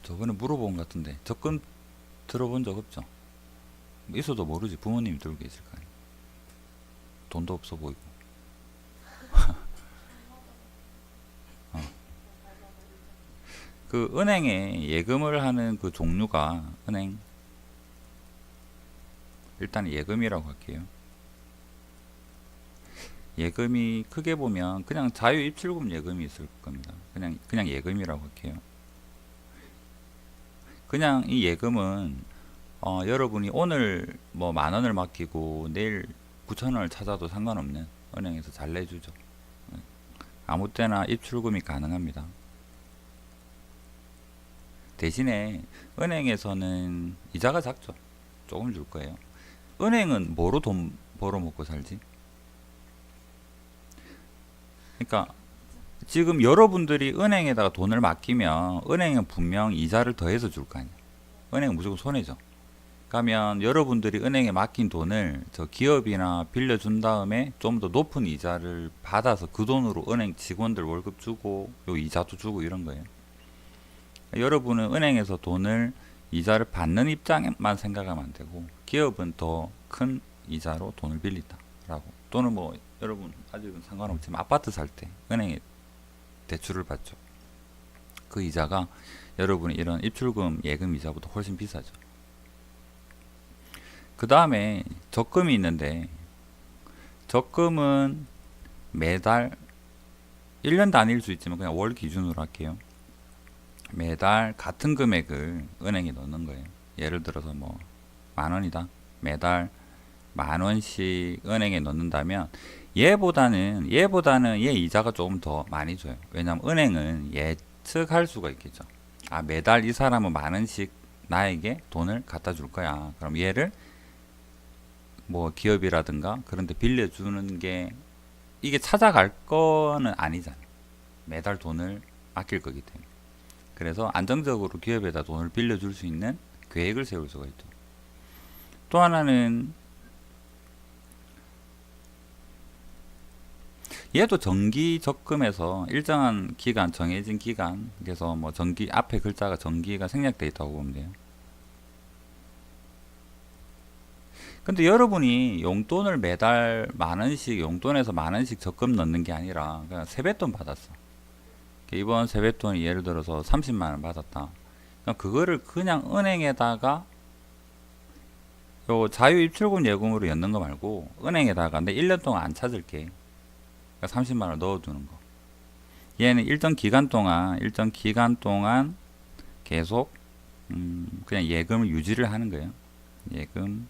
저번에 물어본 것 같은데 적금 들어본 적 없죠? 뭐 있어도 모르지. 부모님이 들고 계실 거 아니에요. 돈도 없어 보이고. 어. 그 은행에 예금을 하는 그 종류가 은행 일단 예금이라고 할게요. 예금이 크게 보면 그냥 자유입출금 예금이 있을 겁니다. 그냥 예금이라고 할게요. 그냥 이 예금은 여러분이 오늘 뭐 10,000원을 맡기고 내일 9,000원을 찾아도 상관없는 은행에서 잘 내주죠. 아무 때나 입출금이 가능합니다. 대신에 은행에서는 이자가 작죠. 조금 줄 거예요. 은행은 뭐로 돈 벌어먹고 살지? 그러니까 지금 여러분들이 은행에다가 돈을 맡기면 은행은 분명 이자를 더해서 줄 거 아니야. 은행은 무조건 손해죠. 그러면 여러분들이 은행에 맡긴 돈을 저 기업이나 빌려준 다음에 좀 더 높은 이자를 받아서 그 돈으로 은행 직원들 월급 주고 요 이자도 주고 이런 거예요. 여러분은 은행에서 돈을 이자를 받는 입장만 생각하면 안 되고 기업은 더 큰 이자로 돈을 빌린다 라고. 또는 뭐 여러분 아직은 상관없지만 아파트 살 때 은행에 대출을 받죠. 그 이자가 여러분이 이런 입출금 예금 이자보다 훨씬 비싸죠. 그 다음에 적금이 있는데 적금은 매달 1년 단위일 수 있지만 그냥 월 기준으로 할게요. 매달 같은 금액을 은행에 넣는 거예요. 예를 들어서 뭐 10,000원이다. 매달 10,000원씩 은행에 넣는다면 얘보다는 얘 이자가 조금 더 많이 줘요. 왜냐하면 은행은 예측할 수가 있겠죠. 아, 매달 이 사람은 10,000원씩 나에게 돈을 갖다 줄 거야. 그럼 얘를 뭐 기업이라든가 그런 데 빌려주는 게 이게 찾아갈 거는 아니잖아요. 매달 돈을 아낄 거기 때문에. 그래서 안정적으로 기업에다 돈을 빌려줄 수 있는 계획을 세울 수가 있죠. 또 하나는 얘도 정기 적금에서 일정한 기간, 정해진 기간, 그래서 뭐 정기 앞에 글자가 정기가 생략되어 있다고 보면 돼요. 근데 여러분이 용돈을 매달 10,000원씩 용돈에서 10,000원씩 적금 넣는 게 아니라 그냥 세뱃돈 받았어. 이번 세뱃돈이 예를 들어서 300,000원 받았다. 그거를 그냥 은행에다가 요 자유입출금 예금으로 넣는 거 말고 은행에다가 내 1년 동안 안 찾을게. 30만원 넣어두는 거. 얘는 일정 기간 동안 계속 그냥 예금을 유지를 하는 거예요. 예금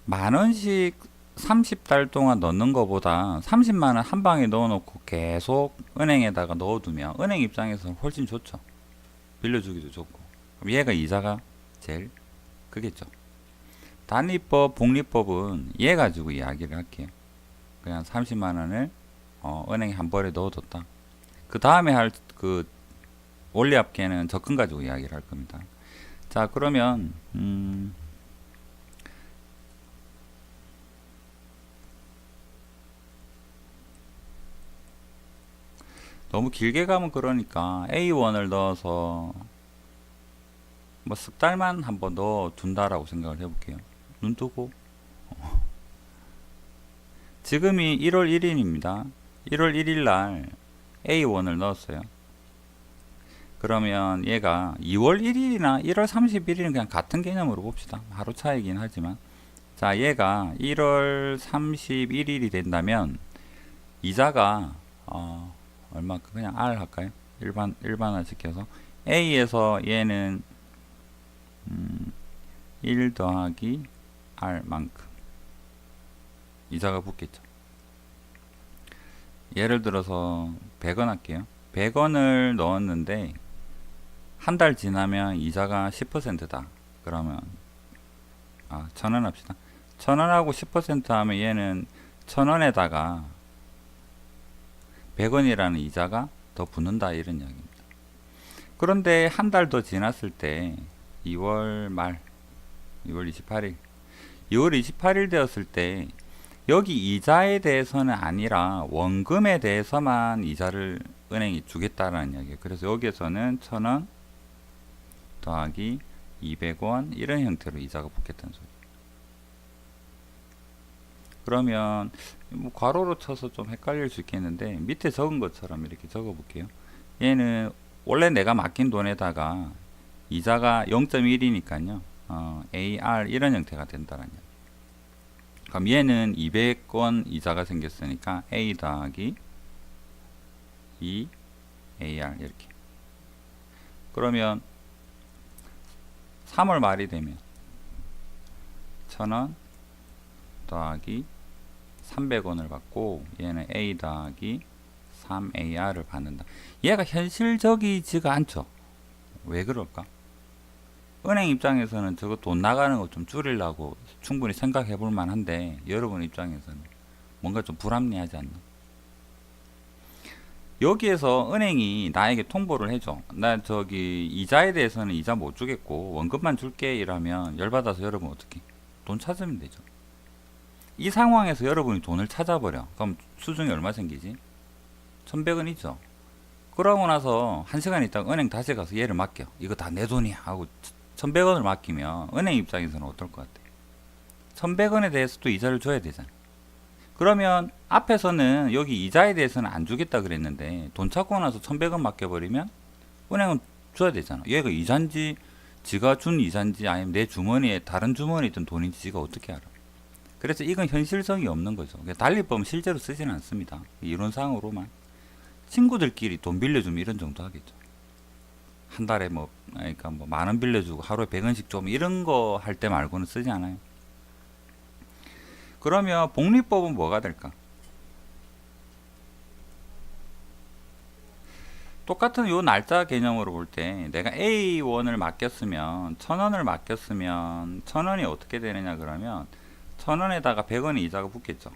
10,000원씩 30달 동안 넣는 것보다 30만원 한 방에 넣어놓고 계속 은행에다가 넣어두면 은행 입장에서는 훨씬 좋죠. 빌려주기도 좋고. 그럼 얘가 이자가 제일 크겠죠. 단리법, 복리법은 얘 가지고 이야기를 할게요. 그냥 30만원을 은행에 한 번에 넣어뒀다. 그 다음에 할 그 원리합계는 적금 가지고 이야기를 할 겁니다. 자, 그러면 너무 길게 가면 그러니까 A1을 넣어서 뭐 석 달만 한번 넣어 둔다라고 생각을 해볼게요. 눈 뜨고 지금이 1월 1일입니다. 1월 1일 날 A1을 넣었어요. 그러면 얘가 2월 1일이나 1월 31일은 그냥 같은 개념으로 봅시다. 하루 차이긴 하지만 자, 얘가 1월 31일이 된다면 이자가 얼마 그냥 R 할까요? 일반화 시켜서 A에서 얘는 1 더하기 R 만큼 이자가 붙겠죠. 예를 들어서 100원 할게요. 100원을 넣었는데 한 달 지나면 이자가 10%다. 그러면 1,000원 합시다. 1,000원하고 10% 하면 얘는 1,000원에다가 100원이라는 이자가 더 붙는다 이런 이야기입니다. 그런데 한 달 더 지났을 때 2월 말 2월 28일 되었을 때 여기 이자에 대해서는 아니라 원금에 대해서만 이자를 은행이 주겠다라는 이야기예요. 그래서 여기에서는 1000원 더하기 200원 이런 형태로 이자가 붙겠다는 소리. 그러면 뭐 괄호로 쳐서 좀 헷갈릴 수 있겠는데 밑에 적은 것처럼 이렇게 적어 볼게요. 얘는 원래 내가 맡긴 돈에다가 이자가 0.1이니까요. AR 이런 형태가 된다는 얘기. 그럼 얘는 200원 이자가 생겼으니까 A 더하기 2 AR 이렇게. 그러면 3월 말이 되면 1000원 더하기 300원을 받고 얘는 A 더하기 3AR을 받는다. 얘가 현실적이지가 않죠. 왜 그럴까? 은행 입장에서는 저거 돈 나가는 거 좀 줄이려고 충분히 생각해 볼 만한데 여러분 입장에서는 뭔가 좀 불합리하지 않나? 여기에서 은행이 나에게 통보를 해줘. 나 저기 이자에 대해서는 이자 못 주겠고 원금만 줄게 이러면 열받아서 여러분 어떻게? 돈 찾으면 되죠. 이 상황에서 여러분이 돈을 찾아버려. 그럼 수중이 얼마 생기지? 1100원이죠. 그러고 나서 1시간 있다가 은행 다시 가서 얘를 맡겨. 이거 다 내 돈이야 하고 1100원을 맡기면 은행 입장에서는 어떨 것 같아? 1100원에 대해서 또 이자를 줘야 되잖아. 그러면 앞에서는 여기 이자에 대해서는 안 주겠다 그랬는데 돈 찾고 나서 1100원 맡겨버리면 은행은 줘야 되잖아. 얘가 이자인지 지가 준 이자인지 아니면 내 주머니에 다른 주머니에 있던 돈인지 지가 어떻게 알아? 그래서 이건 현실성이 없는 거죠. 달리법은 실제로 쓰지는 않습니다. 이론상으로만 친구들끼리 돈 빌려주면 이런 정도 하겠죠. 한 달에 뭐 그러니까 뭐 만원 빌려주고 하루에 100원씩 좀 이런 거 할 때 말고는 쓰지 않아요. 그러면 복리법은 뭐가 될까? 똑같은 요 날짜 개념으로 볼 때 내가 A1을 맡겼으면 1000원을 맡겼으면 1000원이 어떻게 되느냐 그러면 1000원에다가 100원의 이자가 붙겠죠.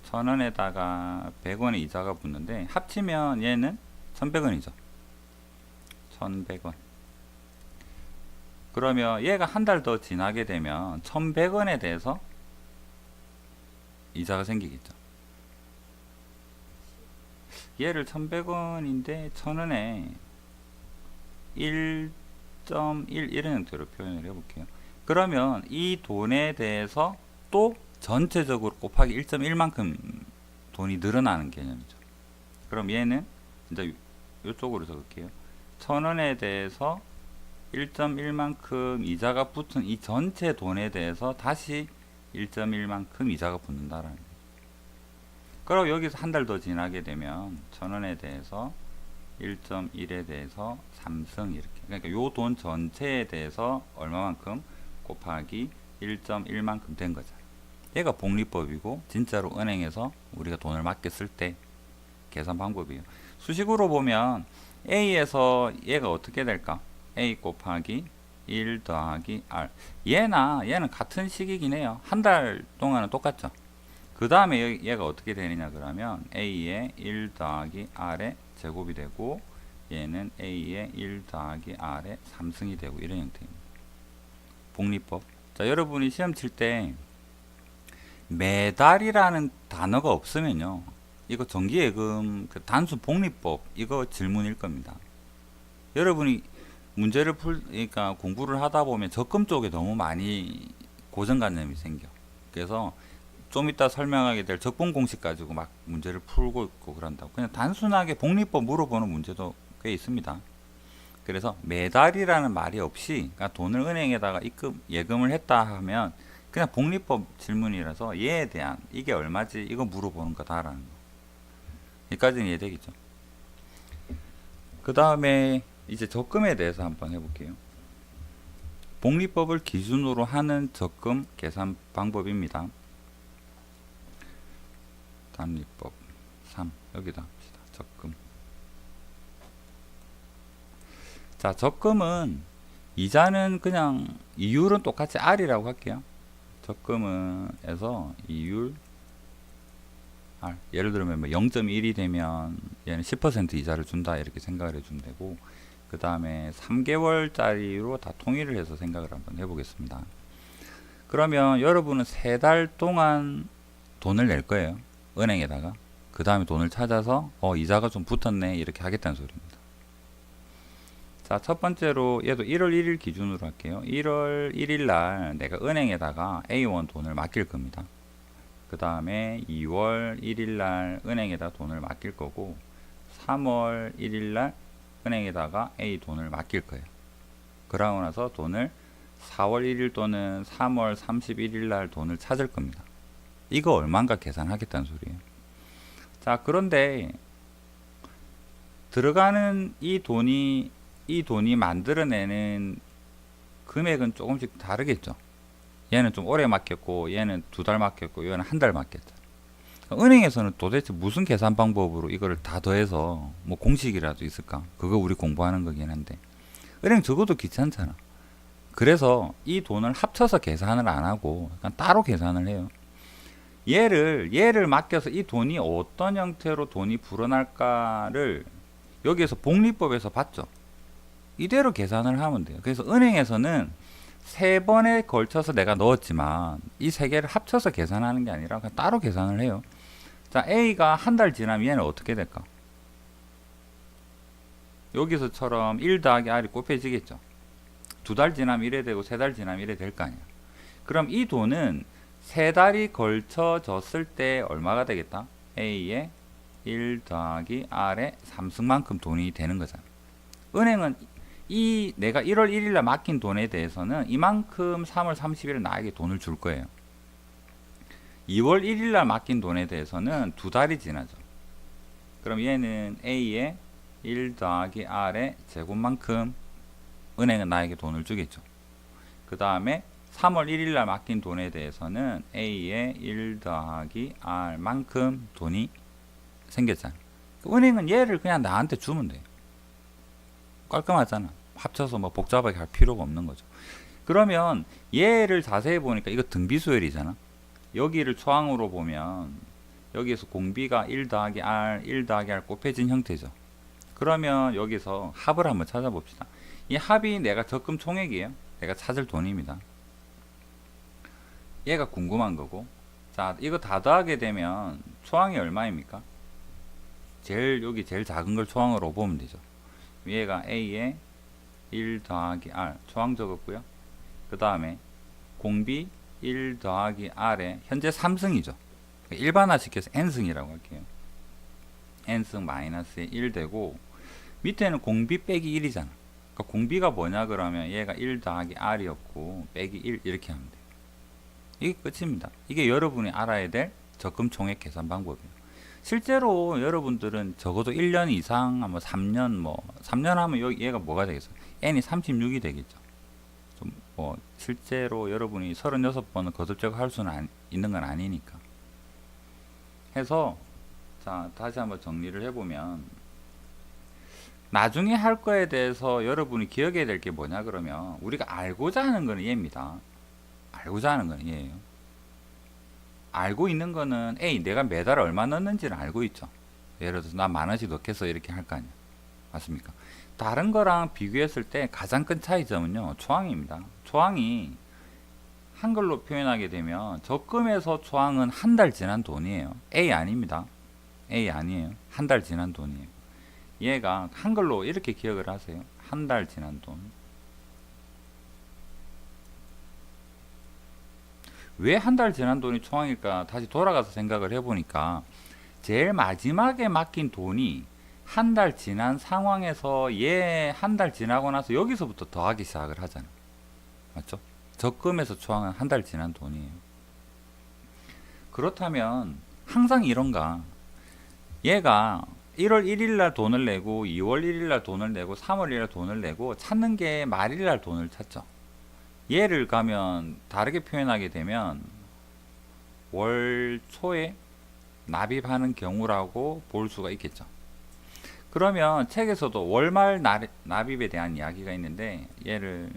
1000원에다가 100원의 이자가 붙는데 합치면 얘는 1100원이죠. 1100원. 그러면 얘가 한 달 더 지나게 되면 1100원에 대해서 이자가 생기겠죠. 얘를 1100원인데 1000원에 1.1 이런 형태로 표현을 해볼게요. 그러면 이 돈에 대해서 또 전체적으로 곱하기 1.1만큼 돈이 늘어나는 개념이죠. 그럼 얘는 이제 이쪽으로 적을게요. 1000원에 대해서 1.1만큼 이자가 붙은 이 전체 돈에 대해서 다시 1.1만큼 이자가 붙는다라는 거예요. 그럼 여기서 한 달 더 지나게 되면 1000원에 대해서 1.1에 대해서 3승 이렇게. 그러니까 요 돈 전체에 대해서 얼마만큼 곱하기 1.1만큼 된 거죠. 얘가 복리법이고 진짜로 은행에서 우리가 돈을 맡겼을 때 계산 방법이에요. 수식으로 보면 A에서 얘가 어떻게 될까? A 곱하기 1 더하기 R. 얘는 같은 식이긴 해요. 한 달 동안은 똑같죠. 그 다음에 얘가 어떻게 되느냐 그러면 A의 1 더하기 R의 제곱이 되고 얘는 A의 1 더하기 R의 3승이 되고 이런 형태입니다. 복리법. 자, 여러분이 시험 칠 때 매달이라는 단어가 없으면요, 이거 정기예금 그 단순 복리법 이거 질문일 겁니다. 여러분이 문제를 그러니까 공부를 하다 보면 적금 쪽에 너무 많이 고정관념이 생겨. 그래서 좀 이따 설명하게 될 적분 공식 가지고 막 문제를 풀고 있고 그런다고. 그냥 단순하게 복리법 물어보는 문제도 꽤 있습니다. 그래서 매달이라는 말이 없이 그러니까 돈을 은행에다가 예금을 했다 하면 그냥 복리법 질문이라서 얘에 대한 이게 얼마지 이거 물어보는 거다라는 거. 여기까지는 이해되겠죠. 그 다음에 이제 적금에 대해서 한번 해볼게요. 복리법을 기준으로 하는 적금 계산 방법입니다. 단리법 3 여기다 합시다. 적금. 자, 적금은 이자는 그냥 이율은 똑같이 R이라고 할게요. 적금은에서 이율 R. 예를 들면 뭐 0.1이 되면 얘는 10% 이자를 준다 이렇게 생각을 해주면 되고, 그 다음에 3개월짜리로 다 통일을 해서 생각을 한번 해보겠습니다. 그러면 여러분은 3달 동안 돈을 낼 거예요. 은행에다가. 그 다음에 돈을 찾아서 이자가 좀 붙었네 이렇게 하겠다는 소리입니다. 자, 첫 번째로 얘도 1월 1일 기준으로 할게요. 1월 1일 날 내가 은행에다가 A1 돈을 맡길 겁니다. 그 다음에 2월 1일 날 은행에다 돈을 맡길 거고 3월 1일 날 은행에다가 A 돈을 맡길 거예요. 그러고 나서 돈을 4월 1일 또는 3월 31일 날 돈을 찾을 겁니다. 이거 얼마인가 계산하겠다는 소리예요. 자, 그런데 들어가는 이 돈이 만들어내는 금액은 조금씩 다르겠죠. 얘는 좀 오래 맡겼고 얘는 2달 맡겼고 얘는 1달 맡겼죠. 은행에서는 도대체 무슨 계산 방법으로 이거를 다 더해서 뭐 공식이라도 있을까? 그거 우리 공부하는 거긴 한데 은행 적어도 귀찮잖아. 그래서 이 돈을 합쳐서 계산을 안 하고 그냥 따로 계산을 해요. 얘를 맡겨서 이 돈이 어떤 형태로 돈이 불어날까를 여기에서 복리법에서 봤죠. 이대로 계산을 하면 돼요. 그래서 은행에서는 3번에 걸쳐서 내가 넣었지만 이 3개를 합쳐서 계산하는 게 아니라 그냥 따로 계산을 해요. 자, A가 1달 지나면 얘는 어떻게 될까? 여기서처럼 1 더하기 R이 곱해지겠죠. 2달 지나면 이래 되고 3달 지나면 이래 될 거 아니야. 그럼 이 돈은 3달이 걸쳐졌을 때 얼마가 되겠다? A의 1 더하기 R의 3승만큼 돈이 되는 거잖아. 은행은 내가 1월 1일 날 맡긴 돈에 대해서는 이만큼 3월 30일에 나에게 돈을 줄 거예요. 2월 1일 날 맡긴 돈에 대해서는 2달이 지나죠. 그럼 얘는 A의 1 더하기 R의 제곱만큼 은행은 나에게 돈을 주겠죠. 그 다음에 3월 1일 날 맡긴 돈에 대해서는 A의 1 더하기 R만큼 돈이 생겼잖아. 은행은 얘를 그냥 나한테 주면 돼요. 깔끔하잖아. 합쳐서 뭐 복잡하게 할 필요가 없는 거죠. 그러면 얘를 자세히 보니까 이거 등비수열이잖아. 여기를 초항으로 보면 여기에서 공비가 1 더하기 R, 1 더하기 R 곱해진 형태죠. 그러면 여기서 합을 한번 찾아봅시다. 이 합이 내가 적금 총액이에요. 내가 찾을 돈입니다. 얘가 궁금한 거고. 자, 이거 다 더하게 되면 초항이 얼마입니까? 여기 제일 작은 걸 초항으로 보면 되죠. 얘가 A의 1 더하기 R 초항 적었고요. 그 다음에 공비 1 더하기 R의 현재 3승이죠. 일반화시켜서 N승이라고 할게요. N승 마이너스 1 되고 밑에는 공비 빼기 1이잖아. 그러니까 공비가 뭐냐 그러면 얘가 1 더하기 R이었고 빼기 1 이렇게 하면 돼요. 이게 끝입니다. 이게 여러분이 알아야 될 적금 총액 계산 방법이에요. 실제로 여러분들은 적어도 1년 이상, 뭐 3년, 3년 하면 얘가 뭐가 되겠어? N이 36이 되겠죠. 좀 실제로 여러분이 36번은 거듭적으로 할 수는 있는 건 아니니까. 해서, 자, 다시 한번 정리를 해보면, 나중에 할 거에 대해서 여러분이 기억해야 될 게 뭐냐 그러면, 우리가 알고자 하는 거는 얘입니다. 알고자 하는 거는 얘예요. 알고 있는 거는 A, 내가 매달 얼마 넣는지를 알고 있죠. 예를 들어서 나 10,000원씩 넣겠어 이렇게 할 거 아니야. 맞습니까? 다른 거랑 비교했을 때 가장 큰 차이점은요. 초항입니다. 초항이 한글로 표현하게 되면 적금에서 초항은 1달 지난 돈이에요. A 아닙니다. A 아니에요. 1달 지난 돈이에요. 얘가 한글로 이렇게 기억을 하세요. 1달 지난 돈. 왜 1달 지난 돈이 초항일까? 다시 돌아가서 생각을 해보니까 제일 마지막에 맡긴 돈이 1달 지난 상황에서 얘 1달 지나고 나서 여기서부터 더하기 시작을 하잖아. 맞죠? 적금에서 초항은 1달 지난 돈이에요. 그렇다면 항상 이런가? 얘가 1월 1일 날 돈을 내고 2월 1일 날 돈을 내고 3월 1일 날 돈을 내고 찾는 게 말일 날 돈을 찾죠. 얘를 가면 다르게 표현하게 되면 월 초에 납입하는 경우라고 볼 수가 있겠죠. 그러면 책에서도 월말 납입에 대한 이야기가 있는데 얘를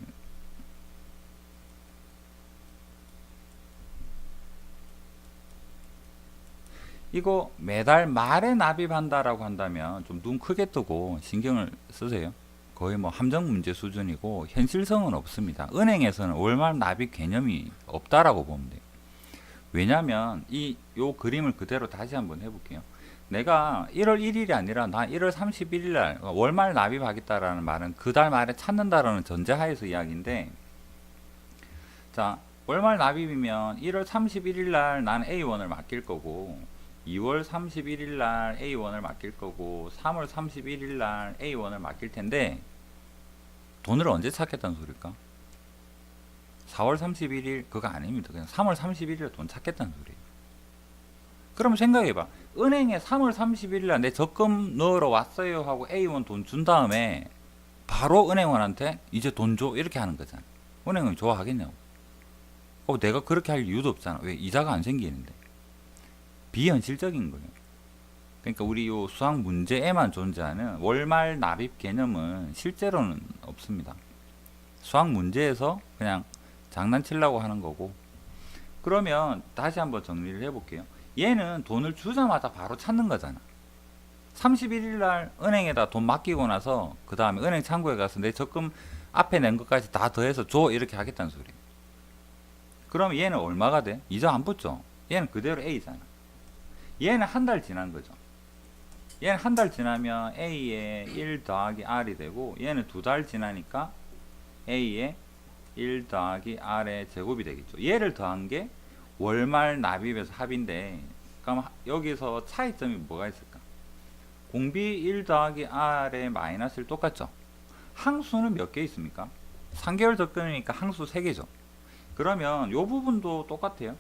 이거 매달 말에 납입한다라고 한다면 좀 눈 크게 뜨고 신경을 쓰세요. 거의 뭐 함정 문제 수준이고 현실성은 없습니다. 은행에서는 월말 납입 개념이 없다라고 보면 돼요. 왜냐면 요 그림을 그대로 다시 한번 해볼게요. 내가 1월 1일이 아니라 나 1월 31일 날 월말 납입하겠다라는 말은 그 달 말에 찾는다라는 전제하에서 이야기인데, 자, 월말 납입이면 1월 31일 날 나는 A1을 맡길 거고, 2월 31일 날 A1을 맡길 거고, 3월 31일 날 A1을 맡길 텐데, 돈을 언제 찾겠다는 소릴까? 4월 31일 그거 아닙니다. 그냥 3월 31일에 돈 찾겠다는 소리예요. 그러면 생각해봐. 은행에 3월 31일 날 내 적금 넣으러 왔어요 하고 A1 돈 준 다음에 바로 은행원한테 이제 돈 줘 이렇게 하는 거잖아. 은행은 좋아하겠냐고. 내가 그렇게 할 이유도 없잖아. 왜? 이자가 안 생기는데. 비현실적인 거예요. 그러니까 우리 요 수학 문제에만 존재하는 월말 납입 개념은 실제로는 없습니다. 수학 문제에서 그냥 장난치려고 하는 거고. 그러면 다시 한번 정리를 해볼게요. 얘는 돈을 주자마자 바로 찾는 거잖아. 31일 날 은행에다 돈 맡기고 나서 그 다음에 은행 창구에 가서 내 적금 앞에 낸 것까지 다 더해서 줘 이렇게 하겠다는 소리. 그럼 얘는 얼마가 돼? 이자 안 붙죠? 얘는 그대로 A잖아. 얘는 한 달 지난 거죠. 얘는 한 달 지나면 A의 1 더하기 R이 되고, 얘는 두 달 지나니까 A의 1 더하기 R의 제곱이 되겠죠. 얘를 더한 게 월말 납입에서 합인데, 그럼 여기서 차이점이 뭐가 있을까? 공비 1 더하기 R의 마이너스 1 똑같죠? 항수는 몇 개 있습니까? 3개월 적금이니까 항수 3개죠. 그러면 요 부분도 똑같아요.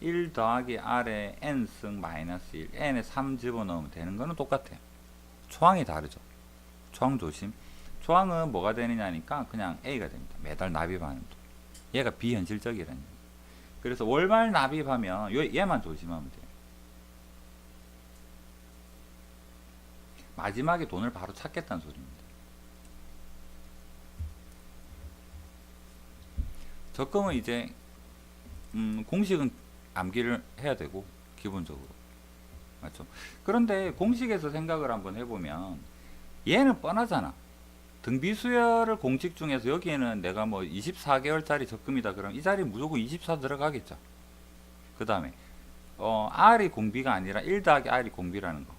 1 더하기 R의 N승 마이너스 1, N에 3 집어넣으면 되는 거는 똑같아요. 초항이 다르죠. 초항 조심. 초항은 뭐가 되느냐니까 그냥 A가 됩니다. 매달 납입하는 돈. 얘가 비현실적이라는 거예요. 그래서 월말 납입하면 얘만 조심하면 돼요. 마지막에 돈을 바로 찾겠다는 소리입니다. 적금은 이제 공식은 암기를 해야 되고 기본적으로 맞죠? 그런데 공식에서 생각을 한번 해보면 얘는 뻔하잖아. 등비수열을 공식 중에서 여기에는 내가 뭐 24개월짜리 적금이다 그러면 이 자리 무조건 24 들어가겠죠. 그 다음에 R이 공비가 아니라 1 더하기 R이 공비라는 거.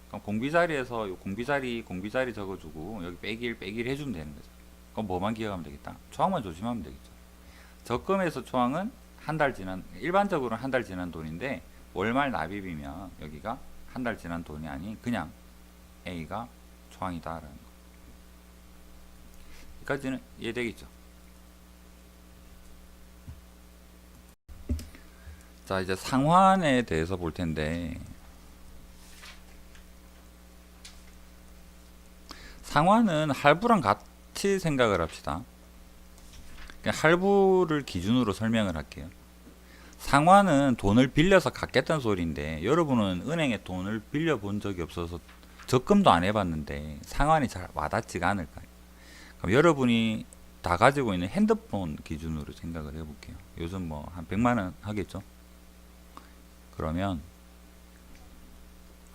그럼 공비 자리에서 공비 자리 적어주고 여기 빼기1 해주면 되는 거죠. 그럼 뭐만 기억하면 되겠다? 초항만 조심하면 되겠죠. 적금에서 초항은 한 달 지난, 일반적으로는 한 달 지난 돈인데 월말 납입이면 여기가 한 달 지난 돈이 아닌 그냥 A가 초항이다라는 거. 여기까지는 이해되겠죠? 자, 이제 상환에 대해서 볼 텐데, 상환은 할부랑 같이 생각을 합시다. 할부를 기준으로 설명을 할게요. 상환은 돈을 빌려서 갚겠다는 소리인데, 여러분은 은행에 돈을 빌려본 적이 없어서 적금도 안 해봤는데 상환이 잘 와닿지가 않을까요? 그럼 여러분이 다 가지고 있는 핸드폰 기준으로 생각을 해볼게요. 요즘 뭐 한 100만원 하겠죠? 그러면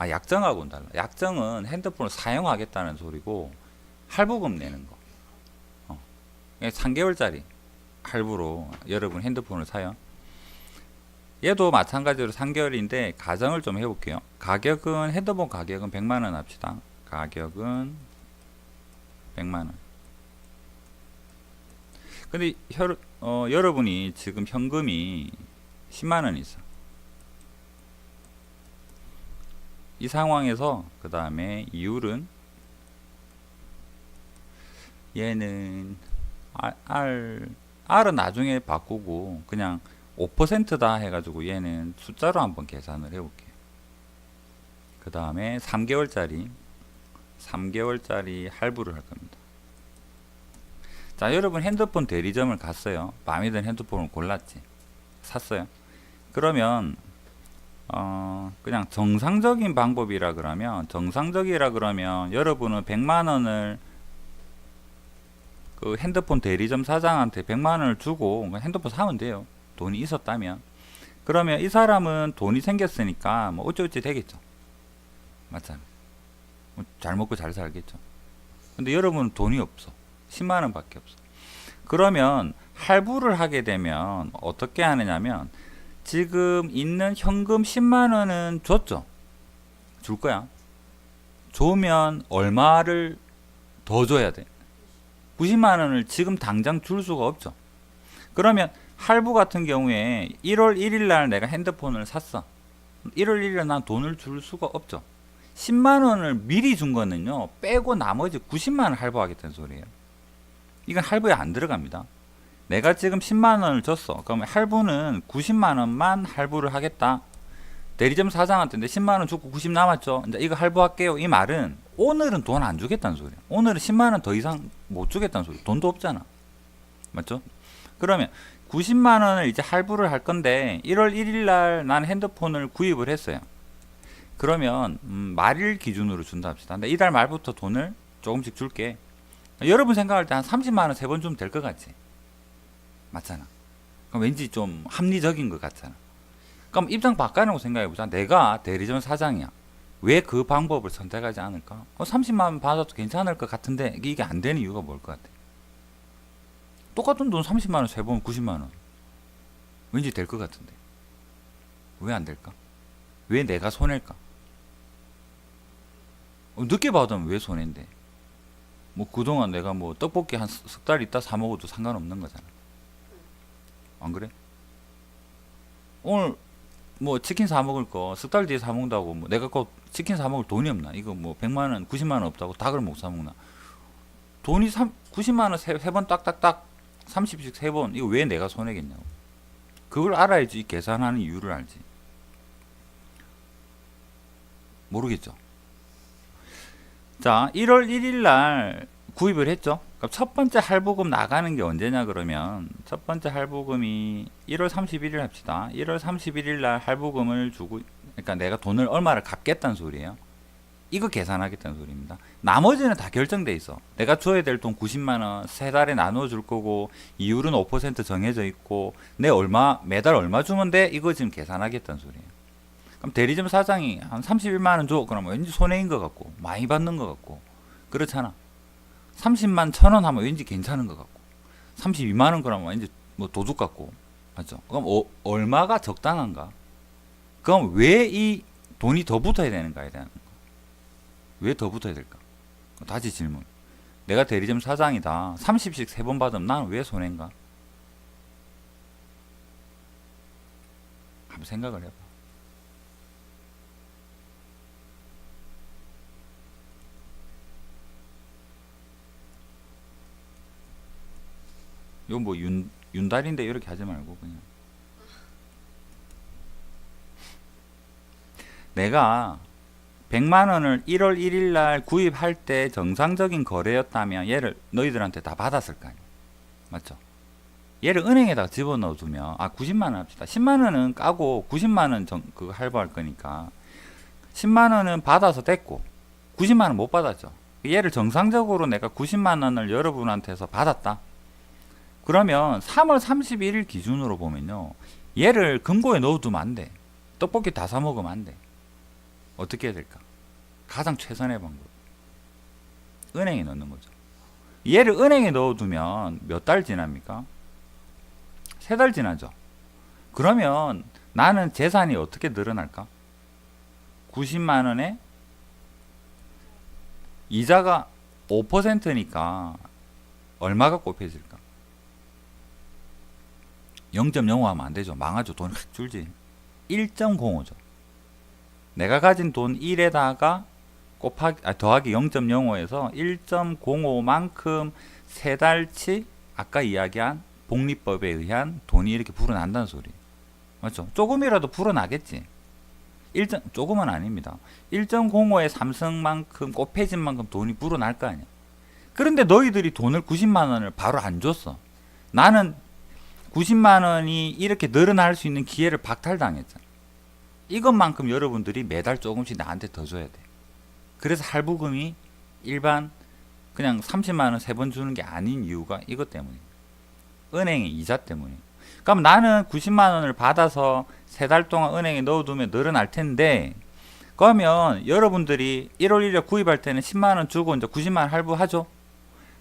약정하고는 달라. 약정은 핸드폰을 사용하겠다는 소리고 할부금 내는 거. 3개월짜리 할부로 여러분 핸드폰을 사요. 얘도 마찬가지로 3개월인데 가정을 좀 해볼게요. 가격은 핸드폰 가격은 100만원 합시다. 가격은 100만원. 근데 여러분이 지금 현금이 10만원 있어. 이 상황에서 그 다음에 이율은 얘는 R은 나중에 바꾸고 그냥 5%다 해가지고 얘는 숫자로 한번 계산을 해볼게요. 그 다음에 3개월짜리 할부를 할 겁니다. 자, 여러분 핸드폰 대리점을 갔어요. 마음에 드는 핸드폰을 골랐지. 샀어요. 그러면 그냥 정상적인 방법이라 그러면 여러분은 100만원을 그 핸드폰 대리점 사장한테 100만원을 주고 핸드폰 사면 돼요. 돈이 있었다면. 그러면 이 사람은 돈이 생겼으니까 뭐 어쩌고저쩌 되겠죠. 맞잖아. 잘 먹고 잘 살겠죠. 근데 여러분은 돈이 없어. 10만원 밖에 없어. 그러면 할부를 하게 되면 어떻게 하느냐면 지금 있는 현금 10만원은 줬죠. 줄 거야. 좋으면 얼마를 더 줘야 돼? 90만 원을 지금 당장 줄 수가 없죠. 그러면 할부 같은 경우에 1월 1일 날 내가 핸드폰을 샀어. 1월 1일 날 난 돈을 줄 수가 없죠. 10만 원을 미리 준 거는요, 빼고 나머지 90만 원 할부하겠다는 소리예요. 이건 할부에 안 들어갑니다. 내가 지금 10만 원을 줬어. 그러면 할부는 90만 원만 할부를 하겠다. 대리점 사장한테 내 10만 원 주고 90 남았죠. 이제 이거 할부할게요. 이 말은 오늘은 돈 안 주겠다는 소리야. 오늘은 10만 원 더 이상 못 주겠다는 소리. 돈도 없잖아. 맞죠? 그러면 90만 원을 이제 할부를 할 건데 1월 1일 날 난 핸드폰을 구입을 했어요. 그러면 말일 기준으로 준다 합시다. 근데 이달 말부터 돈을 조금씩 줄게. 여러분 생각할 때 한 30만 원 3번 주면 될 것 같지? 맞잖아. 그럼 왠지 좀 합리적인 것 같잖아. 그럼 입장 바꿔놓고 생각해보자. 내가 대리점 사장이야. 왜 그 방법을 선택하지 않을까? 30만 원 받아도 괜찮을 것 같은데 이게 안 되는 이유가 뭘 것 같아? 똑같은 돈 30만 원 3번 90만 원. 왠지 될 것 같은데. 왜 안 될까? 왜 내가 손해일까? 늦게 받으면 왜 손해인데? 뭐 그동안 내가 뭐 떡볶이 한 석 달 있다 사 먹어도 상관없는 거잖아. 안 그래? 오늘 뭐 치킨 사 먹을 거 석 달 뒤에 사 먹는다고 뭐 내가 꼭 치킨 사 먹을 돈이 없나? 이거 뭐 100만 원, 90만 원 없다고 닭을 못 사 먹나? 돈이 90만 원 세 번 딱딱딱 30씩 세 번 이거 왜 내가 손해겠냐고. 그걸 알아야지 계산하는 이유를 알지. 모르겠죠. 자, 1월 1일 날 구입을 했죠. 그럼 첫 번째 할부금 나가는 게 언제냐 그러면 첫 번째 할부금이 1월 31일 합시다. 1월 31일 날 할부금을 주고 그러니까 내가 돈을 얼마를 갚겠다는 소리예요. 이거 계산하겠다는 소리입니다. 나머지는 다 결정돼 있어. 내가 줘야 될 돈 90만 원 세 달에 나눠 줄 거고 이율은 5% 정해져 있고 내 얼마 매달 얼마 주면 돼? 이거 지금 계산하겠다는 소리예요. 그럼 대리점 사장이 한 31만 원 줘. 그러면 왠지 손해인 것 같고 많이 받는 것 같고 그렇잖아. 30만 1,000원 하면 왠지 괜찮은 것 같고 32만 원 그러면 왠지 뭐 도둑 같고 맞죠? 그럼 얼마가 적당한가? 그럼 왜 이 돈이 더 붙어야 되는가에 대한 왜 더 붙어야 될까? 다시 질문. 내가 대리점 사장이다. 30씩 3번 받으면 나는 왜 손해인가? 한번 생각을 해봐. 이거 뭐 윤달인데 이렇게 하지 말고 그냥 내가 100만 원을 1월 1일 날 구입할 때 정상적인 거래였다면 얘를 너희들한테 다 받았을 거 아니야. 맞죠? 얘를 은행에다가 집어넣어 두면 90만 원 합시다. 10만 원은 까고 90만 원 그거 할부할 거니까 10만 원은 받아서 됐고 90만 원 못 받았죠. 얘를 정상적으로 내가 90만 원을 여러분한테서 받았다. 그러면 3월 31일 기준으로 보면요. 얘를 금고에 넣어두면 안 돼. 떡볶이 다 사 먹으면 안 돼. 어떻게 해야 될까? 가장 최선의 방법. 은행에 넣는 거죠. 얘를 은행에 넣어두면 몇 달 지납니까? 3달 지나죠. 그러면 나는 재산이 어떻게 늘어날까? 90만 원에 이자가 5%니까 얼마가 꼽혀질까? 0.05 하면 안 되죠. 망하죠. 돈이 확 줄지. 1.05죠. 내가 가진 돈 1에다가 더하기 0.05에서 1.05만큼 세 달치 아까 이야기한 복리법에 의한 돈이 이렇게 불어난다는 소리. 맞죠? 조금이라도 불어나겠지. 조금은 아닙니다. 1.05의 삼성만큼 곱해진 만큼 돈이 불어날 거 아니야. 그런데 너희들이 돈을 90만 원을 바로 안 줬어. 나는 90만 원이 이렇게 늘어날 수 있는 기회를 박탈당했잖아. 이것만큼 여러분들이 매달 조금씩 나한테 더 줘야 돼. 그래서 할부금이 일반 그냥 30만 원 3번 주는 게 아닌 이유가 이것 때문이에요. 은행의 이자 때문이에요. 그럼 나는 90만 원을 받아서 3달 동안 은행에 넣어두면 늘어날 텐데 그러면 여러분들이 1월 1일에 구입할 때는 10만 원 주고 이제 90만 원 할부하죠.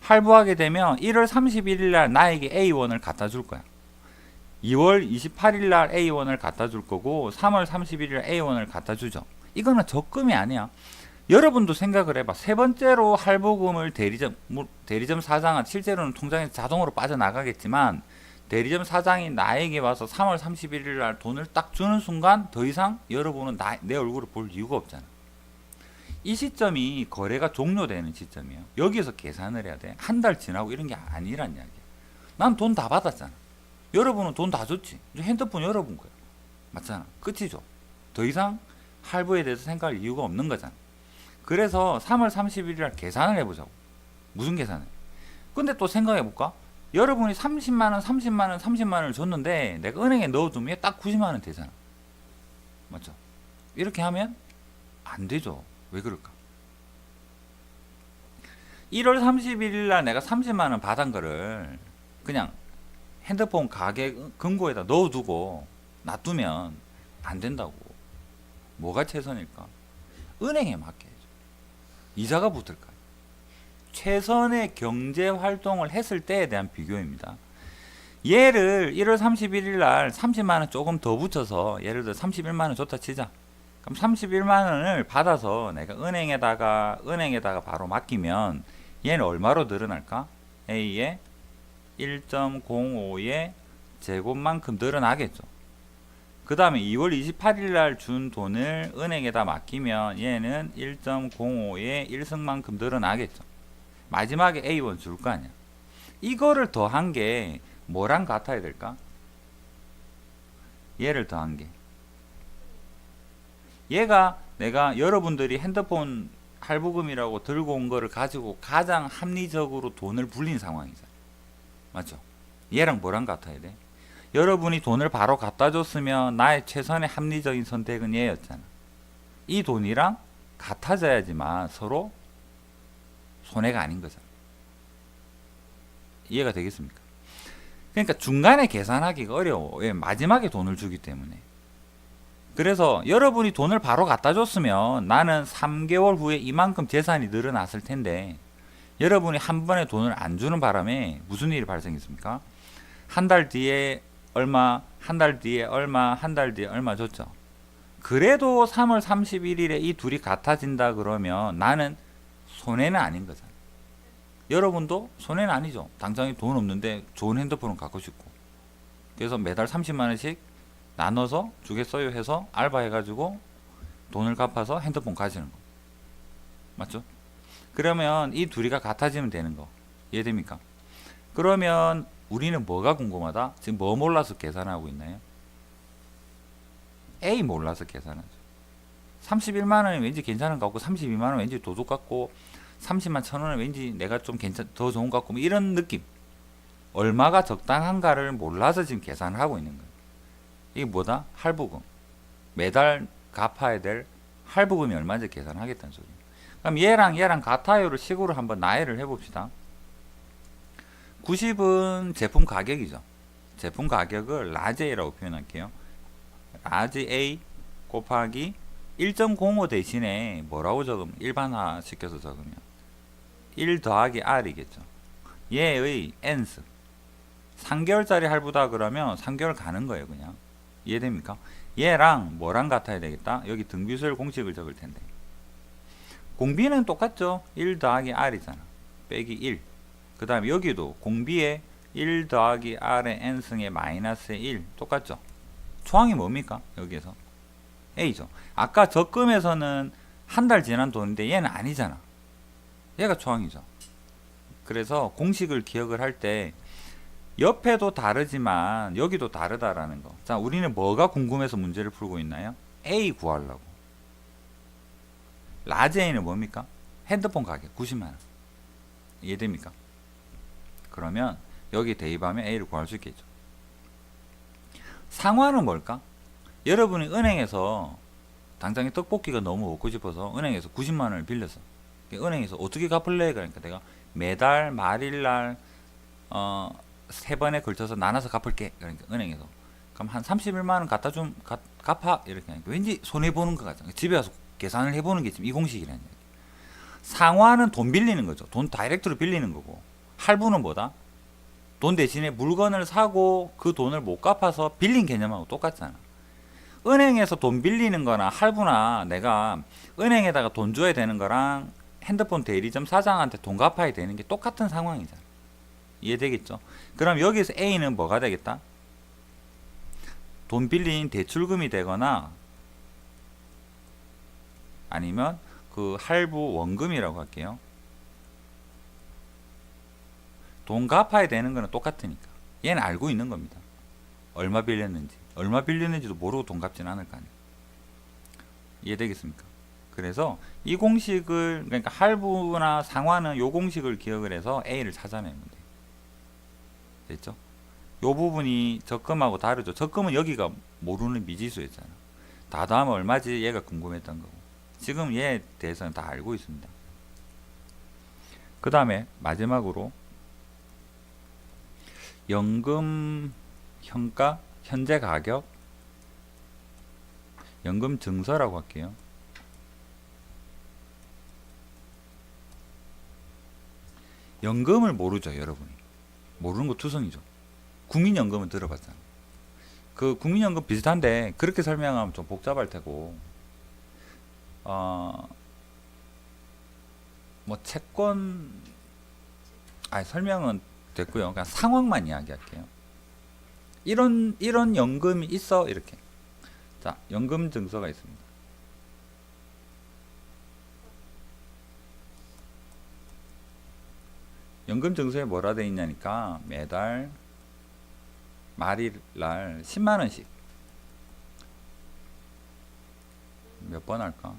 할부하게 되면 1월 31일 날 나에게 A1을 갖다 줄 거야. 2월 28일 날 A1을 갖다 줄 거고 3월 31일 A1을 갖다 주죠. 이거는 적금이 아니야. 여러분도 생각을 해봐. 세 번째로 할부금을 대리점 사장은 실제로는 통장에서 자동으로 빠져나가겠지만 대리점 사장이 나에게 와서 3월 31일 날 돈을 딱 주는 순간 더 이상 여러분은 내 얼굴을 볼 이유가 없잖아. 이 시점이 거래가 종료되는 시점이에요. 여기서 계산을 해야 돼. 한 달 지나고 이런 게 아니란 이야기야. 난 돈 다 받았잖아. 여러분은 돈 다 줬지. 핸드폰 여러분 거야. 맞잖아. 끝이죠. 더 이상 할부에 대해서 생각할 이유가 없는 거잖아. 그래서 3월 31일 날 계산을 해보자고. 무슨 계산을? 근데 또 생각해볼까? 여러분이 30만원, 30만원, 30만원을 줬는데 내가 은행에 넣어두면 딱 90만원 되잖아. 맞죠? 이렇게 하면 안 되죠. 왜 그럴까? 1월 31일 날 내가 30만원 받은 거를 그냥 핸드폰 가게 금고에다 넣어두고 놔두면 안 된다고. 뭐가 최선일까? 은행에 맡겨야죠. 이자가 붙을까? 최선의 경제 활동을 했을 때에 대한 비교입니다. 얘를 1월 31일 날 30만원 조금 더 붙여서 예를 들어 31만원 줬다 치자. 그럼 31만원을 받아서 내가 은행에다가 바로 맡기면 얘는 얼마로 늘어날까? A의 1.05의 제곱만큼 늘어나겠죠. 그 다음에 2월 28일 날 준 돈을 은행에다 맡기면 얘는 1.05의 1승만큼 늘어나겠죠. 마지막에 A1 줄 거 아니야. 이거를 더한 게 뭐랑 같아야 될까? 얘를 더한 게. 얘가 내가 여러분들이 핸드폰 할부금이라고 들고 온 거를 가지고 가장 합리적으로 돈을 불린 상황이잖아. 맞죠? 얘랑 뭐랑 같아야 돼? 여러분이 돈을 바로 갖다 줬으면 나의 최선의 합리적인 선택은 얘였잖아. 이 돈이랑 같아져야지만 서로 손해가 아닌 거잖아. 이해가 되겠습니까? 그러니까 중간에 계산하기가 어려워. 왜? 마지막에 돈을 주기 때문에. 그래서 여러분이 돈을 바로 갖다 줬으면 나는 3개월 후에 이만큼 재산이 늘어났을 텐데 여러분이 한 번에 돈을 안 주는 바람에 무슨 일이 발생했습니까? 한 달 뒤에 얼마, 한 달 뒤에 얼마, 한 달 뒤에 얼마 줬죠. 그래도 3월 31일에 이 둘이 같아진다 그러면 나는 손해는 아닌 거잖아. 여러분도 손해는 아니죠. 당장에 돈 없는데 좋은 핸드폰을 갖고 싶고. 그래서 매달 30만원씩 나눠서 주겠어요 해서 알바해가지고 돈을 갚아서 핸드폰 가지는 거. 맞죠? 그러면 이 둘이가 같아지면 되는 거. 이해됩니까? 그러면 우리는 뭐가 궁금하다? 지금 뭐 몰라서 계산하고 있나요? A 몰라서 계산하죠. 31만원이 왠지 괜찮은 것 같고 32만원 왠지 도둑 같고 30만 1,000원은 왠지 내가 좀 더 좋은 것 같고 뭐 이런 느낌. 얼마가 적당한가를 몰라서 지금 계산을 하고 있는 거예요. 이게 뭐다? 할부금. 매달 갚아야 될 할부금이 얼마인지 계산하겠다는 소리예요. 그럼 얘랑 같아요를 식으로 한번 나열을 해봅시다. 90은 제품 가격이죠. 제품 가격을 라지 A라고 표현할게요. 라지 A 곱하기 1.05 대신에 뭐라고 적으면 일반화 시켜서 적으면 1 더하기 R이겠죠. 얘의 n스 3개월짜리 할부다 그러면 3개월 가는 거예요. 그냥 이해됩니까? 얘랑 뭐랑 같아야 되겠다. 여기 등비수열 공식을 적을 텐데 공비는 똑같죠. 1 더하기 R이잖아. 빼기 1. 그 다음에 여기도 공비에 1 더하기 R의 n승의 마이너스의 1 똑같죠. 초항이 뭡니까? 여기에서 A죠. 아까 적금에서는 한 달 지난 돈인데 얘는 아니잖아. 얘가 초항이죠. 그래서 공식을 기억을 할 때 옆에도 다르지만 여기도 다르다라는 거. 자, 우리는 뭐가 궁금해서 문제를 풀고 있나요? A 구하려고. 라지 A는 뭡니까? 핸드폰 가격 90만원. 이해됩니까? 그러면 여기 대입하면 A를 구할 수 있겠죠. 상환은 뭘까? 여러분이 은행에서 당장에 떡볶이가 너무 먹고 싶어서 은행에서 90만원을 빌렸어. 은행에서 어떻게 갚을래? 그러니까 내가 매달 말일날 3번에 걸쳐서 나눠서 갚을게. 그러니까 은행에서 그럼 한 31만원 갖다 좀 갚아 이렇게 하니까 왠지 손해보는 것 같잖아. 집에 와서 계산을 해보는 게 지금 이 공식이라는 얘기. 상환은 돈 빌리는 거죠. 돈 다이렉트로 빌리는 거고, 할부는 뭐다? 돈 대신에 물건을 사고 그 돈을 못 갚아서 빌린 개념하고 똑같잖아. 은행에서 돈 빌리는 거나 할부나 내가 은행에다가 돈 줘야 되는 거랑 핸드폰 대리점 사장한테 돈 갚아야 되는 게 똑같은 상황이잖아. 이해되겠죠? 그럼 여기서 A는 뭐가 되겠다? 돈 빌린 대출금이 되거나 아니면 그 할부 원금이라고 할게요. 돈 갚아야 되는 거는 똑같으니까. 얘는 알고 있는 겁니다. 얼마 빌렸는지. 얼마 빌렸는지도 모르고 돈 갚진 않을 거 아니에요. 이해되겠습니까? 그래서 이 공식을, 그러니까 할부나 상환은 요 공식을 기억을 해서 A를 찾아내면 돼요. 됐죠? 요 부분이 적금하고 다르죠. 적금은 여기가 모르는 미지수였잖아. 다 더하면 얼마지? 얘가 궁금했던 거고. 지금 얘에 대해서는 다 알고 있습니다. 그 다음에 마지막으로 연금 현가, 현재 가격, 연금 증서라고 할게요. 연금을 모르죠, 여러분이. 모르는 거 투성이죠. 국민연금은 들어봤잖아. 그 국민연금 비슷한데 그렇게 설명하면 좀 복잡할 테고, 뭐 채권, 설명은 됐고요. 그냥 상황만 이야기할게요. 이런 연금이 있어, 이렇게. 자, 연금 증서가 있습니다. 연금 증서에 뭐라 돼 있냐니까 매달 말일날 10만원씩 몇 번 할까?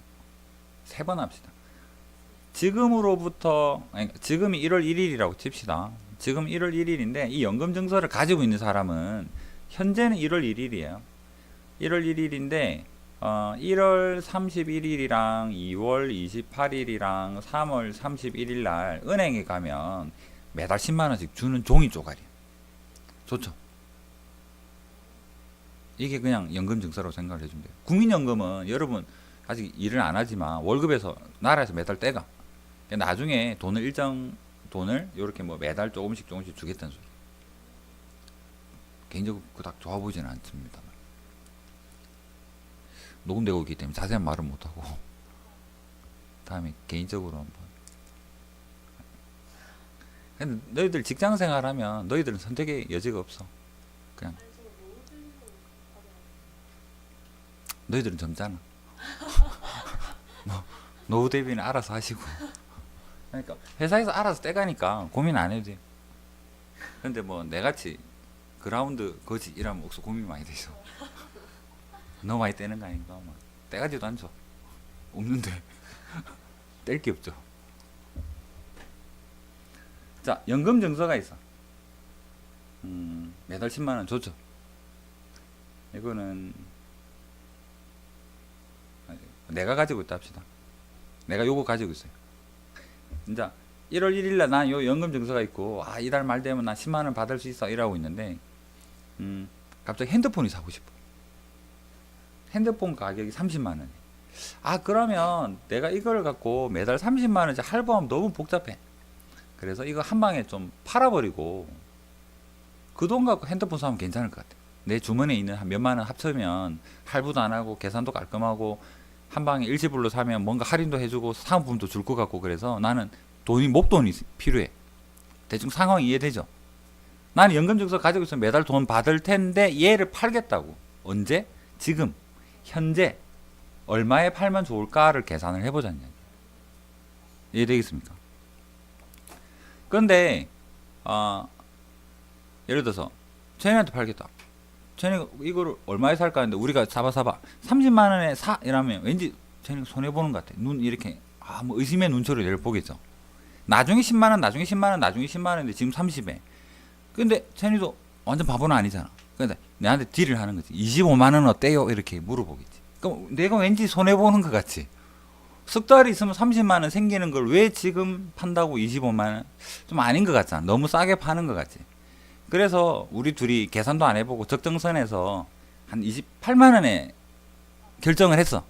3번 합시다. 지금으로부터, 아니, 지금이 1월 1일이라고 칩시다. 지금 1월 1일인데 이 연금 증서를 가지고 있는 사람은 현재는 1월 1일이에요. 1월 1일인데 1월 31일이랑 2월 28일이랑 3월 31일 날 은행에 가면 매달 10만원씩 주는 종이 쪼가리야. 좋죠? 이게 그냥 연금 증서라고 생각을 해주면 돼요. 국민연금은 여러분 아직 일을 안 하지만 월급에서 나라에서 매달 떼가. 나중에 돈을 일정 돈을 이렇게 뭐 매달 조금씩 주겠다는 소리. 개인적으로 그닥 좋아 보이지는 않습니다. 녹음되고 있기 때문에 자세한 말은 못하고 다음에 개인적으로 한번. 근데 너희들 직장생활 하면 너희들은 선택의 여지가 없어. 그냥 너희들은 젊잖아. 노후 대비는 알아서 하시고. 그러니까 회사에서 알아서 떼가니까 고민 안 해도 돼. 근데 뭐 내같이 그라운드 거지 일하면 억수 고민 많이 되죠. 너무 많이 떼는 거 아닌가? 막 떼가지도 않죠. 없는데 뗄 게 없죠. 자, 연금 증서가 있어. 매달 10만원 좋죠. 이거는 내가 가지고 있다 합시다. 내가 요거 가지고 있어요. 진짜 1월 1일날 난 요 연금 증서가 있고, 이달 말 되면 난 10만원 받을 수 있어 이러고 있는데 갑자기 핸드폰이 사고 싶어. 핸드폰 가격이 30만원이야. 그러면 내가 이걸 갖고 매달 30만원짜리 할부하면 너무 복잡해. 그래서 이거 한 방에 좀 팔아버리고 그 돈 갖고 핸드폰 사면 괜찮을 것 같아. 내 주머니에 있는 한 몇만원 합치면 할부도 안 하고 계산도 깔끔하고 한 방에 일시불로 사면 뭔가 할인도 해주고 사은품도 줄 것 같고. 그래서 나는 목돈이 필요해. 대충 상황 이해되죠? 나는 연금증서 가지고 있으면 매달 돈 받을 텐데 얘를 팔겠다고. 언제? 지금 현재 얼마에 팔면 좋을까를 계산을 해보자는 얘기예요. 이해되겠습니까? 근데 예를 들어서 쟤네한테 팔겠다. 쟤네가 이거를 얼마에 살까 하는데 우리가 사봐 30만원에 사 이러면 왠지 쟤네가 손해보는 것 같아. 눈 이렇게 뭐 의심의 눈초리를 보겠죠. 나중에 10만원 나중에 10만원 나중에 10만원인데 지금 30에. 근데 쟤네도 완전 바보는 아니잖아. 근데 내한테 딜을 하는 거지. 25만원 어때요? 이렇게 물어보겠지. 그럼 내가 왠지 손해보는 것 같지. 석 달이 있으면 30만원 생기는 걸 왜 지금 판다고 25만원? 좀 아닌 것 같잖아. 너무 싸게 파는 것 같지. 그래서 우리 둘이 계산도 안 해보고 적정선에서 한 28만원에 결정을 했어.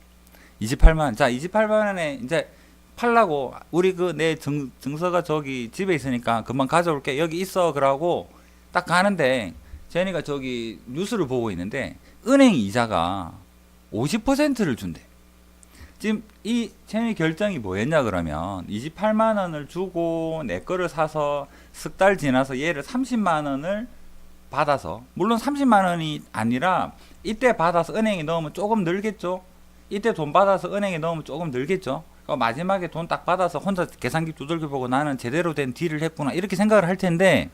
28만원. 자, 28만원에 이제 팔라고. 우리 내 증서가 저기 집에 있으니까 금방 가져올게. 여기 있어. 그러고 딱 가는데 제니가 저기 뉴스를 보고 있는데 은행 이자가 50%를 준대. 지금 이 채무 결정이 뭐였냐 그러면 28만 원을 주고 내 거를 사서 석 달 지나서 얘를 30만 원을 받아서, 물론 30만 원이 아니라 이때 받아서 은행에 넣으면 조금 늘겠죠. 이때 돈 받아서 은행에 넣으면 조금 늘겠죠. 그러니까 마지막에 돈 딱 받아서 혼자 계산기 두들겨 보고 나는 제대로 된 딜을 했구나 이렇게 생각을 할 텐데,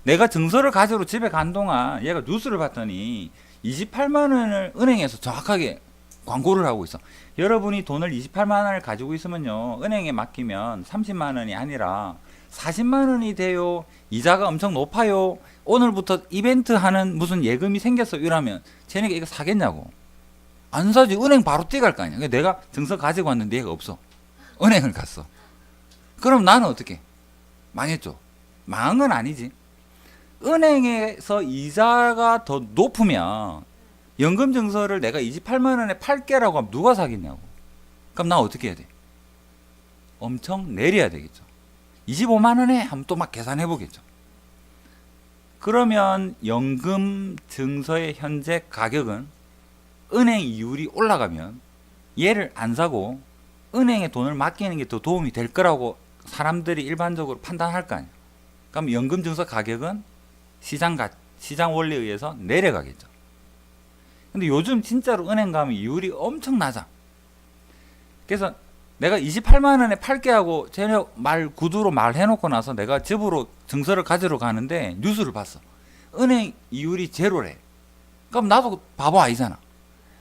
내가 증서를 가지러 집에 간 동안 얘가 뉴스를 봤더니 28만 원을 은행에서 정확하게 광고를 하고 있어. 여러분이 돈을 28만 원을 가지고 있으면요, 은행에 맡기면 30만 원이 아니라 40만 원이 돼요. 이자가 엄청 높아요. 오늘부터 이벤트 하는 무슨 예금이 생겼어. 이러면 쟤네가 이거 사겠냐고. 안 사지. 은행 바로 뛰갈 거 아니야. 내가 증서 가지고 왔는데 얘가 없어. 은행을 갔어. 그럼 나는 어떻게? 망했죠. 망한 건 아니지. 은행에서 이자가 더 높으면 연금 증서를 내가 28만 원에 팔게라고 하면 누가 사겠냐고. 그럼 나 어떻게 해야 돼? 엄청 내려야 되겠죠. 25만 원에 하면 또 막 계산해 보겠죠. 그러면 연금 증서의 현재 가격은 은행 이율이 올라가면 얘를 안 사고 은행에 돈을 맡기는 게 더 도움이 될 거라고 사람들이 일반적으로 판단할 거 아니야. 그럼 연금 증서 가격은 시장 원리에 의해서 내려가겠죠. 근데 요즘 진짜로 은행 가면 이율이 엄청 낮아. 그래서 내가 28만 원에 팔게 하고 쟤네 말 구두로 말해놓고 나서 내가 집으로 증서를 가지러 가는데 뉴스를 봤어. 은행 이율이 제로래. 그럼 나도 바보 아니잖아.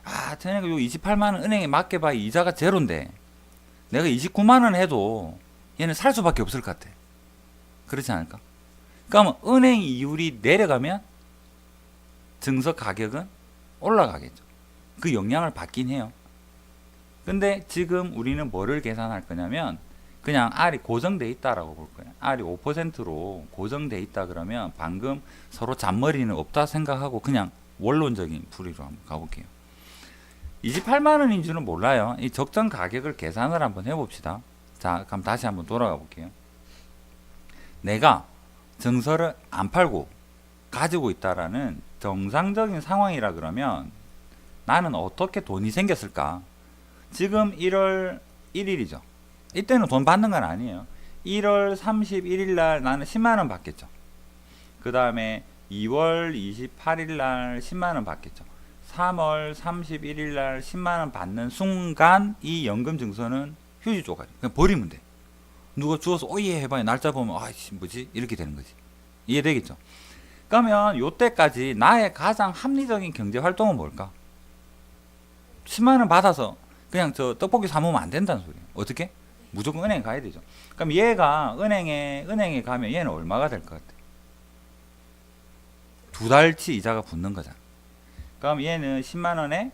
아, 쟤네가 요 28만 원 은행에 맡겨봐 이자가 제로인데 내가 29만 원 해도 얘는 살 수밖에 없을 것 같아. 그렇지 않을까? 그러면 은행 이율이 내려가면 증서 가격은 올라가겠죠. 그 영향을 받긴 해요. 근데 지금 우리는 뭐를 계산할 거냐면 그냥 R이 고정돼 있다라고 볼 거예요. R이 5%로 고정돼 있다 그러면 방금 서로 잔머리는 없다 생각하고 그냥 원론적인 풀이로 한번 가볼게요. 28만 원인 줄은 몰라요. 이 적정 가격을 계산을 한번 해봅시다. 자, 그럼 다시 한번 돌아가 볼게요. 내가 증서를 안 팔고 가지고 있다라는 정상적인 상황이라 그러면 나는 어떻게 돈이 생겼을까? 지금 1월 1일이죠. 이때는 돈 받는 건 아니에요. 1월 31일 날 나는 10만 원 받겠죠. 그 다음에 2월 28일 날 10만 원 받겠죠. 3월 31일 날 10만 원 받는 순간 이 연금 증서는 휴지 조각이 그냥 버리면 돼. 누가 주워서 오예 해봐야 날짜 보면 아이씨 뭐지 이렇게 되는 거지. 이해되겠죠? 그러면 요때까지 나의 가장 합리적인 경제 활동은 뭘까? 10만 원 받아서 그냥 저 떡볶이 사 먹으면 안 된다는 소리예요. 어떻게? 무조건 은행에 가야 되죠. 그럼 얘가 은행에 가면 얘는 얼마가 될 것 같아? 두 달치 이자가 붙는 거잖아. 그럼 얘는 10만 원에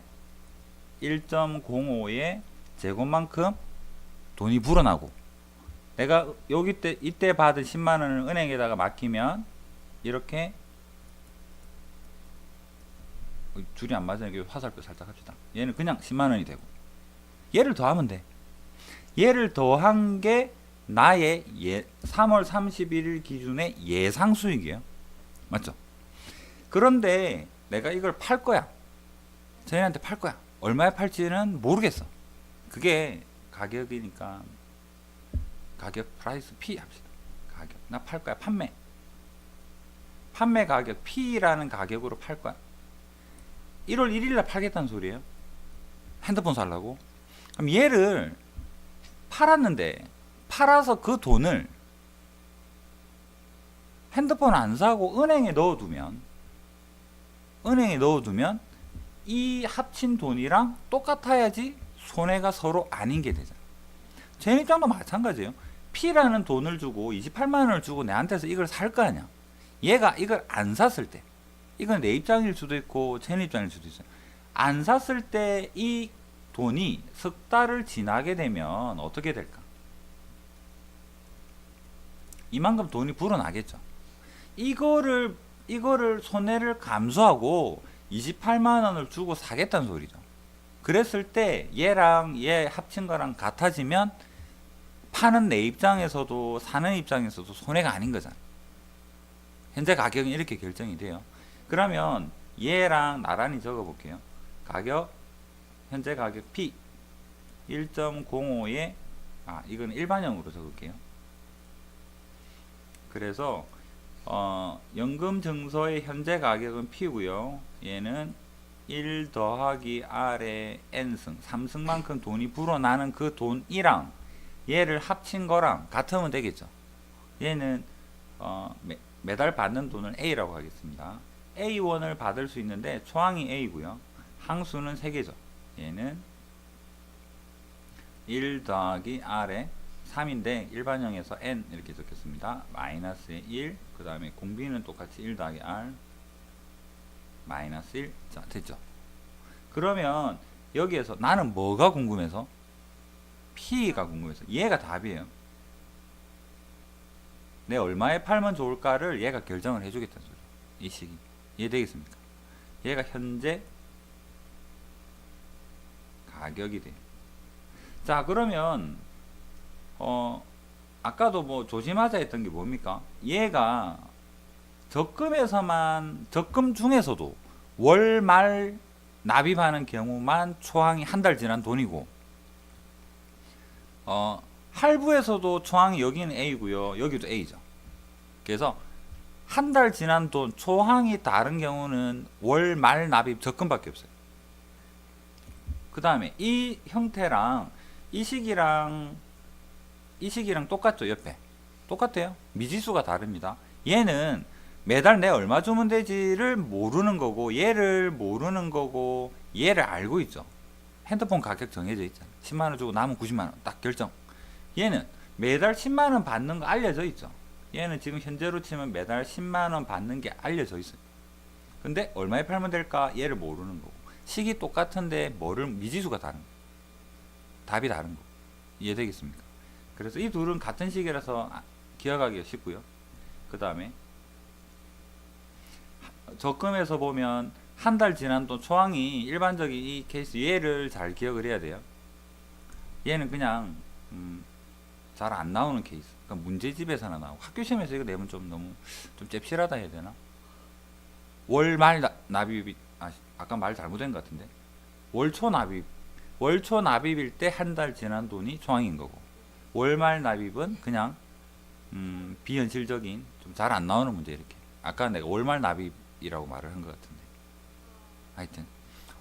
1.05의 제곱만큼 돈이 불어나고 내가 이때 받은 10만 원을 은행에다가 맡기면 이렇게 줄이 안 맞으니까 화살표 살짝 합시다. 얘는 그냥 10만 원이 되고 얘를 더하면 돼. 얘를 더한 게 나의 3월 31일 기준의 예상 수익이에요. 맞죠? 그런데 내가 이걸 팔 거야. 저희한테 팔 거야. 얼마에 팔지는 모르겠어. 그게 가격이니까 가격 프라이스 P 합시다. 가격. 나 팔 거야. 판매 가격 P라는 가격으로 팔 거야. 1월 1일 날 팔겠다는 소리예요. 핸드폰 살라고. 그럼 얘를 팔았는데 팔아서 그 돈을 핸드폰 안 사고 은행에 넣어두면 이 합친 돈이랑 똑같아야지 손해가 서로 아닌 게 되잖아. 제 입장도 마찬가지예요. P라는 돈을 주고 28만 원을 주고 내한테서 이걸 살 거 아니야. 얘가 이걸 안 샀을 때 이건 내 입장일 수도 있고 제 입장일 수도 있어요. 안 샀을 때 이 돈이 석 달을 지나게 되면 어떻게 될까? 이만큼 돈이 불어나겠죠. 이거를 손해를 감수하고 28만 원을 주고 사겠다는 소리죠. 그랬을 때 얘랑 얘 합친 거랑 같아지면 파는 내 입장에서도 사는 입장에서도 손해가 아닌 거잖아. 현재 가격은 이렇게 결정이 돼요. 그러면 얘랑 나란히 적어 볼게요. 가격 현재 가격 P 1.05에 이건 일반형으로 적을게요. 그래서 연금 증서의 현재 가격은 P고요. 얘는 1 더하기 R의 N승 3승만큼 돈이 불어나는 그 돈이랑 얘를 합친 거랑 같으면 되겠죠. 얘는 매달 받는 돈을 A라고 하겠습니다. A1을 받을 수 있는데 초항이 A고요. 항수는 3개죠. 얘는 1 더하기 R의 3인데 일반형에서 N 이렇게 적혔습니다. 마이너스의 1, 그 다음에 공비는 똑같이 1 더하기 R 마이너스 1. 자, 됐죠. 그러면 여기에서 나는 뭐가 궁금해서? P가 궁금해서. 얘가 답이에요. 내 얼마에 팔면 좋을까를 얘가 결정을 해주겠다는 소리죠. 이 시기. 이해되겠습니까? 얘가 현재 가격이 돼요. 자, 그러면 아까도 뭐 조심하자 했던 게 뭡니까? 얘가 적금 중에서도 월말 납입하는 경우만 초항이 한 달 지난 돈이고, 할부에서도 초항이 여기는 A고요. 여기도 A죠. 그래서 한 달 지난 돈 초항이 다른 경우는 월말 납입 적금밖에 없어요. 그 다음에 이 형태랑 이 시기랑 똑같죠. 옆에 똑같아요. 미지수가 다릅니다. 얘는 매달 내 얼마 주면 되지를 모르는 거고, 얘를 모르는 거고, 얘를 알고 있죠. 핸드폰 가격 정해져 있잖아. 10만원 주고 남은 90만원 딱 결정. 얘는 매달 10만원 받는 거 알려져 있죠. 얘는 지금 현재로 치면 매달 10만원 받는 게 알려져 있어요. 근데 얼마에 팔면 될까? 얘를 모르는 거고. 시기 똑같은데 미지수가 다른 거. 답이 다른 거. 이해되겠습니까? 그래서 이 둘은 같은 시기라서 기억하기가 쉽고요. 그 다음에 적금에서 보면 한 달 지난 돈 초항이 일반적인 이 케이스, 얘를 잘 기억을 해야 돼요. 얘는 그냥 잘 안 나오는 케이스. 그러니까 문제집에서나 나오고, 학교 시험에서 이거 내면 좀 너무 좀 잽실하다 해야 되나? 월말 납입이 아까 말 잘못된 것 같은데, 월초 납입일 때 한 달 지난 돈이 초항인 거고, 월말 납입은 그냥 비현실적인 좀 잘 안 나오는 문제. 이렇게 아까 내가 월말 납입이라고 말을 한 것 같은데, 하여튼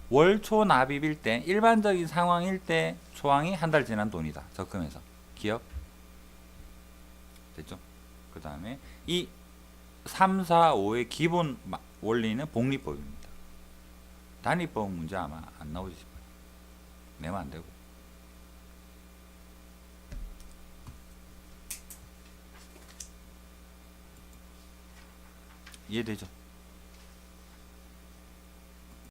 월초 납입일 때 일반적인 상황일 때 초항이 한 달 지난 돈이다. 적금에서. 기억 됐죠? 그 다음에 이 3, 4, 5의 기본 원리는 복리법입니다. 단위법 문제 아마 안 나오지 싶어요. 내면 안 되고. 이해되죠?